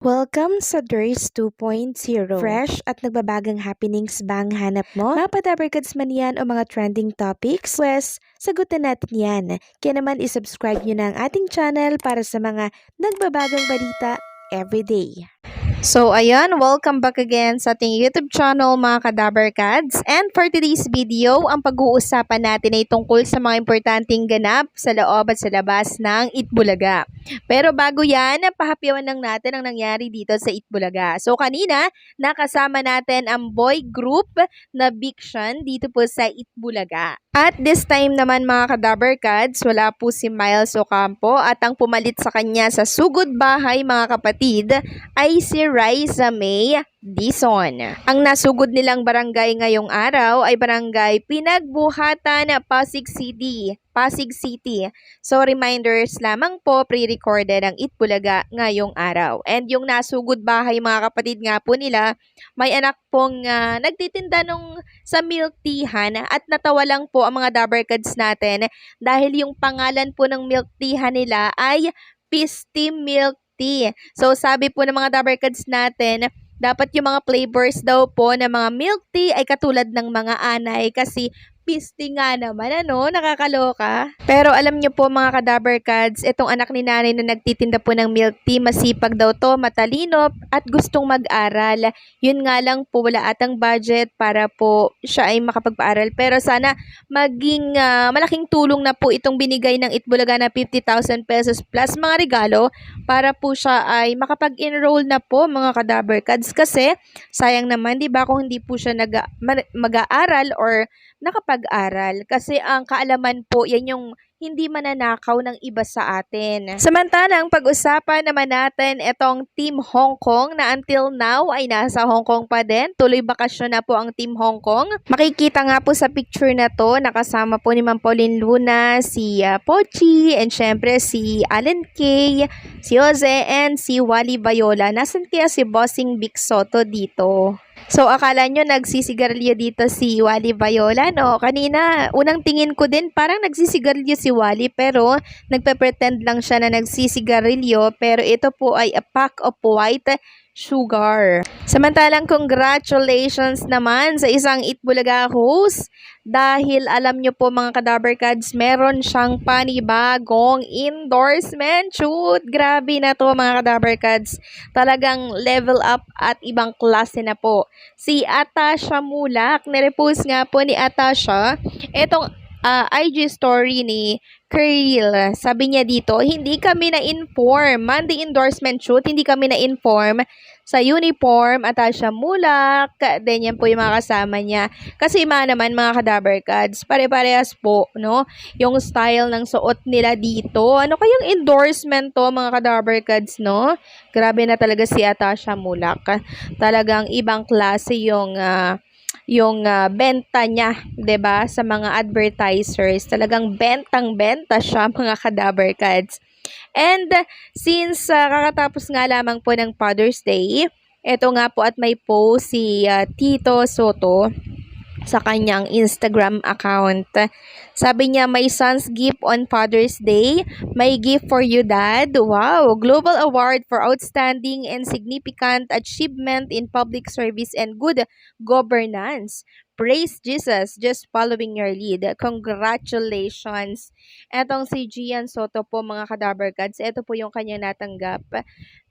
Welcome sa DRS 2.0. Fresh at nagbabagang happenings bang hanap mo? Mga padabarkads man yan o mga trending topics? Pwes, sagutin natin yan. Kaya naman isubscribe nyo na ang ating channel para sa mga nagbabagang balita everyday. So, ayan, welcome back again sa ating YouTube channel mga Kadabarkads. And for today's video, ang pag-uusapan natin ay tungkol sa mga importanteng ganap sa loob at sa labas ng Itbulaga. Pero bago yan, pahapyawan lang natin ang nangyari dito sa Itbulaga. So, kanina, nakasama natin ang boy group na Biction dito po sa Itbulaga. At this time naman mga Kadabarkads, wala po si Miles Ocampo at ang pumalit sa kanya sa sugod bahay mga kapatid ay si Raisa May Dizon. Ang nasugod nilang barangay ngayong araw ay barangay Pinagbuhatan, Pasig City. So reminders lamang po, pre-recorded ang Itbulaga ngayong araw. And yung nasugod bahay mga kapatid nga po nila, may anak pong nagtitinda sa milk teahan at natawa lang po ang mga Dabarkads natin dahil yung pangalan po ng milk teahan nila ay Pisty Milk Tea. So sabi po ng mga Dabarkads natin, dapat yung mga flavors daw po ng mga milk tea ay katulad ng mga anay kasi Pisty nga naman, nakakaloka. Pero alam nyo po mga Kadabarkads, itong anak ni nanay na nagtitinda po ng milk tea, masipag daw to, matalino at gustong mag-aral. Yun nga lang po, wala atang budget para po siya ay makapagpaaral. Pero sana maging malaking tulong na po itong binigay ng Itbulaga na 50,000 pesos plus mga regalo para po siya ay makapag-enroll na po mga Kadabarkads. Kasi sayang naman, di ba, kung hindi po siya mag-aaral or nakapag-aral kasi ang kaalaman po yan yung hindi mananakaw ng iba sa atin. Samantalang pag-usapan naman natin itong Team Hong Kong na until now ay nasa Hong Kong pa din. Tuloy bakasyon na po ang Team Hong Kong. Makikita nga po sa picture na to, nakasama po ni Ma'am Pauline Luna, si Pochi, and syempre si Allen Kay, si Jose, and si Wally Bayola. Nasaan kaya si Bossing Vic Soto dito? So, akala nyo nagsisigarilyo dito si Wally Bayola, no? Kanina, unang tingin ko din, parang nagsisigarilyo si Wally, pero nagpe-pretend lang siya na nagsisigarilyo, pero ito po ay a pack of white sugar. Samantalang congratulations naman sa isang Itbulaga host dahil alam nyo po mga Kadabarkads, meron siyang panibagong endorsement shoot. Grabe na to mga Kadabarkads. Talagang level up at ibang klase na po. Si Atasha Mulak, nirepost nga po ni Atasha itong IG story ni Kirill. Sabi niya dito, hindi kami na-inform. Monday endorsement shoot, hindi kami na-inform sa uniform, Atasha Mulak. Then yan po yung mga kasama niya. Kasi naman mga Kadabarkads, pare-parehas po, no? Yung style ng suot nila dito. Ano kayang endorsement to mga Kadabarkads, no? Grabe na talaga si Atasha Mulak. Talagang ibang klase yung benta niya, 'di ba, sa mga advertisers. Talagang bentang-benta siya mga Kadabarkads. And since kakatapos nga lamang po ng Father's Day, ito nga po at may post si Tito Soto sa kanyang Instagram account. Sabi niya, my son's gift on Father's Day. My gift for you, Dad. Wow! Global Award for Outstanding and Significant Achievement in Public Service and Good Governance. Praise Jesus, just following your lead. Congratulations. Etong si Gian Soto po mga Kadabarkads, ito po yung kanyang natanggap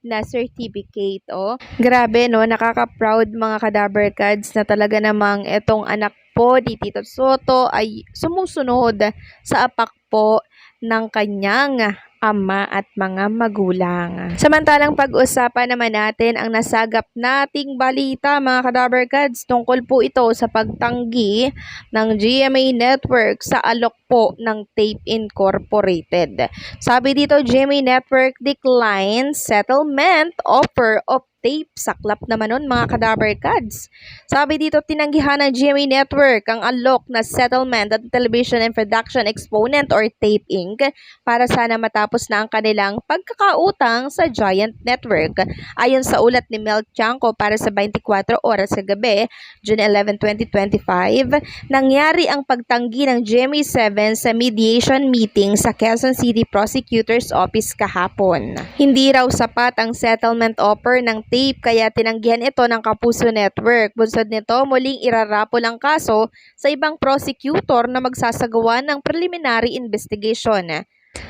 na certificate. Oh. Grabe no, nakaka-proud mga Kadabarkads na talaga namang etong anak po ni Tito Soto ay sumusunod sa apak po ng kanyang ama at mga magulang. Samantalang pag-usapan naman natin ang nasagap nating balita mga Kadabarkads, tungkol po ito sa pagtanggi ng GMA Network sa alok po ng Tape Incorporated. Sabi dito, GMA Network declines settlement offer of tape. Saklap naman nun mga Kadaber Kads. Sabi dito, tinanggihan ng GMA Network ang alok na settlement at Television and Production Exponent or TAPE Inc. para sana matapos na ang kanilang pagkakautang sa Giant Network. Ayon sa ulat ni Mel Tiangco para sa 24 oras sa gabi, June 11, 2025, nangyari ang pagtanggi ng GMA7 sa mediation meeting sa Quezon City Prosecutor's Office kahapon. Hindi raw sapat ang settlement offer ng TAPE kaya tinanggihan ito ng Kapuso Network. Bunsod nito, muling irarapol ang kaso sa ibang prosecutor na magsasagawa ng preliminary investigation.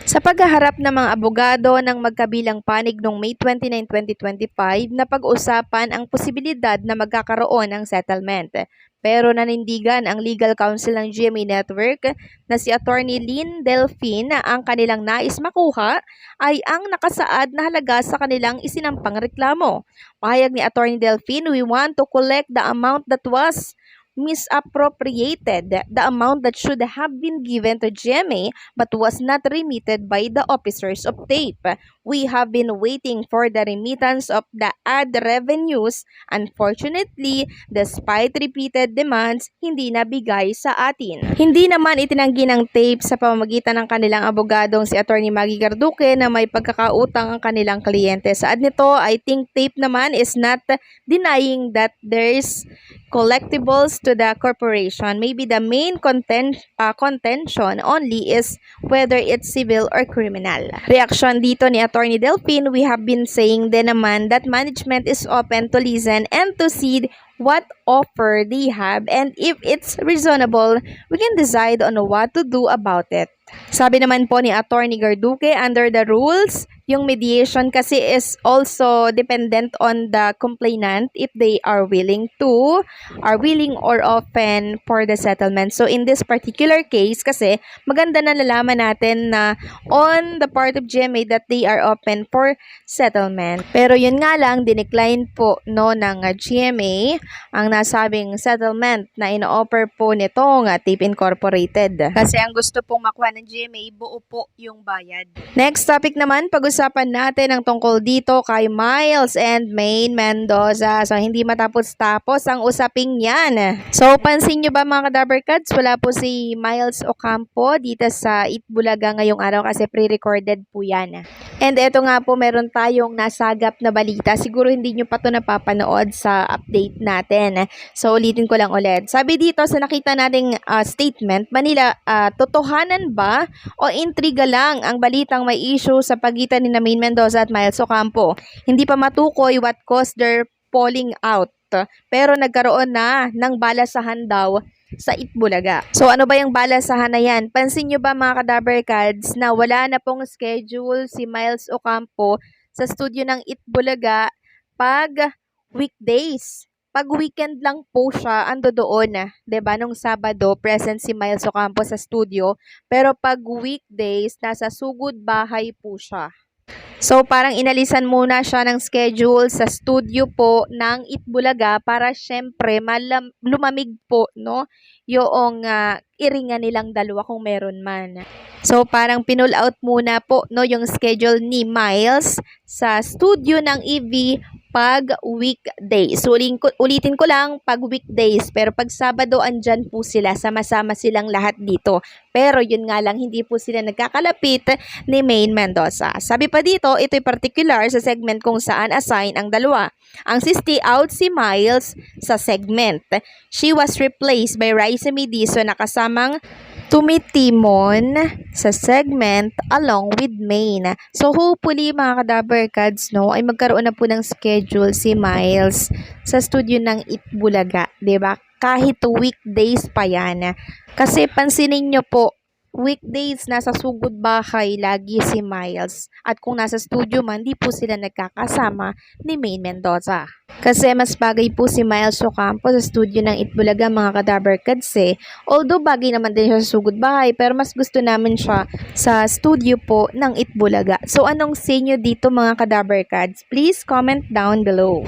Sa paghaharap ng mga abogado ng magkabilang panig noong May 29, 2025, napag-usapan ang posibilidad na magkakaroon ng settlement. Pero nanindigan ang legal counsel ng GMA Network na si Attorney Lynn Delphine na ang kanilang nais makuha ay ang nakasaad na halaga sa kanilang isinampang reklamo. Pahayag ni Attorney Delphine, "We want to collect the amount that was misappropriated, the amount that should have been given to GMA but was not remitted by the officers of TAPE. We have been waiting for the remittance of the ad revenues. Unfortunately, despite repeated demands, hindi nabigay sa atin." Hindi naman itinanggi ng TAPE sa pamamagitan ng kanilang abogadong si Attorney Maggie Garduque na may pagkakautang ang kanilang kliyente. Saad nito, I think TAPE naman is not denying that there's collectibles to the corporation. Maybe the main contention only is whether it's civil or criminal. Reaksyon dito ni Attorney Delphine, "We have been saying din naman that management is open to listen and to see what offer they have, and if it's reasonable, we can decide on what to do about it." Sabi naman po ni Attorney Garduque, under the rules, yung mediation kasi is also dependent on the complainant if they are willing or open for the settlement. So in this particular case kasi, maganda na nalaman natin na on the part of GMA that they are open for settlement. Pero yun nga lang, dinecline po no ng GMA ang nasabing settlement na ino-offer po nitong TAPE Incorporated. Kasi ang gusto pong makuha ng GMA, buo po yung bayad. Next topic naman, pag-usapan natin ang tungkol dito kay Miles and Maine Mendoza. So, hindi matapos-tapos ang usaping yan. So, pansin nyo ba mga Kadaber Kads, wala po si Miles Ocampo dito sa Itbulaga ngayong araw kasi pre-recorded po yan. And eto nga po, meron tayong nasagap na balita. Siguro hindi nyo pa ito napapanood sa update natin. So, ulitin ko lang ulit. Sabi dito sa nakita nating statement, Manila, totohanan ba o intriga lang ang balitang may issue sa pagitan ni Maine Mendoza at Miles Ocampo? Hindi pa matukoy what caused their falling out. Pero nagkaroon na ng balasahan daw sa Itbulaga. So ano ba yung balasahan na yan? Pansin nyo ba mga Kadaber Kads na wala na pong schedule si Miles Ocampo sa studio ng Itbulaga pag weekdays? Pag weekend lang po siya, ando doon, 'di ba? Nung Sabado, present si Miles Ocampo sa studio, pero pag weekdays, nasa sugod bahay po siya. So, parang inalisan muna siya ng schedule sa studio po ng Itbulaga para syempre lumamig po, no? Yung iringan nilang dalawa kung meron man. So, parang pinull out muna po, no, yung schedule ni Miles sa studio ng EV pag weekdays. So, ulitin ko lang, pag weekdays. Pero pag Sabado, andyan po sila. Sama-sama silang lahat dito. Pero yun nga lang, hindi po sila nagkakalapit ni Maine Mendoza. Sabi pa dito, ito'y particular sa segment kung saan assign ang dalawa. Ang stay out si Miles sa segment. She was replaced by Raisa Mediso na kasamang tumitimon sa segment along with Maine. So hopefully mga Kadaber Kads, no, ay magkaroon na po ng schedule si Miles sa studio ng Itbulaga, 'di ba? Kahit weekdays pa yan. Kasi pansinin nyo po, weekdays nasa sugod bahay lagi si Miles. At kung nasa studio man, di po sila nagkakasama ni Maine Mendoza. Kasi mas bagay po si Miles Ocampo sa studio ng Itbulaga mga Kadaber Kads eh. Although bagay naman din siya sa sugod bahay, pero mas gusto namin siya sa studio po ng Itbulaga. So anong say nyo dito mga Kadaber Kads? Please comment down below.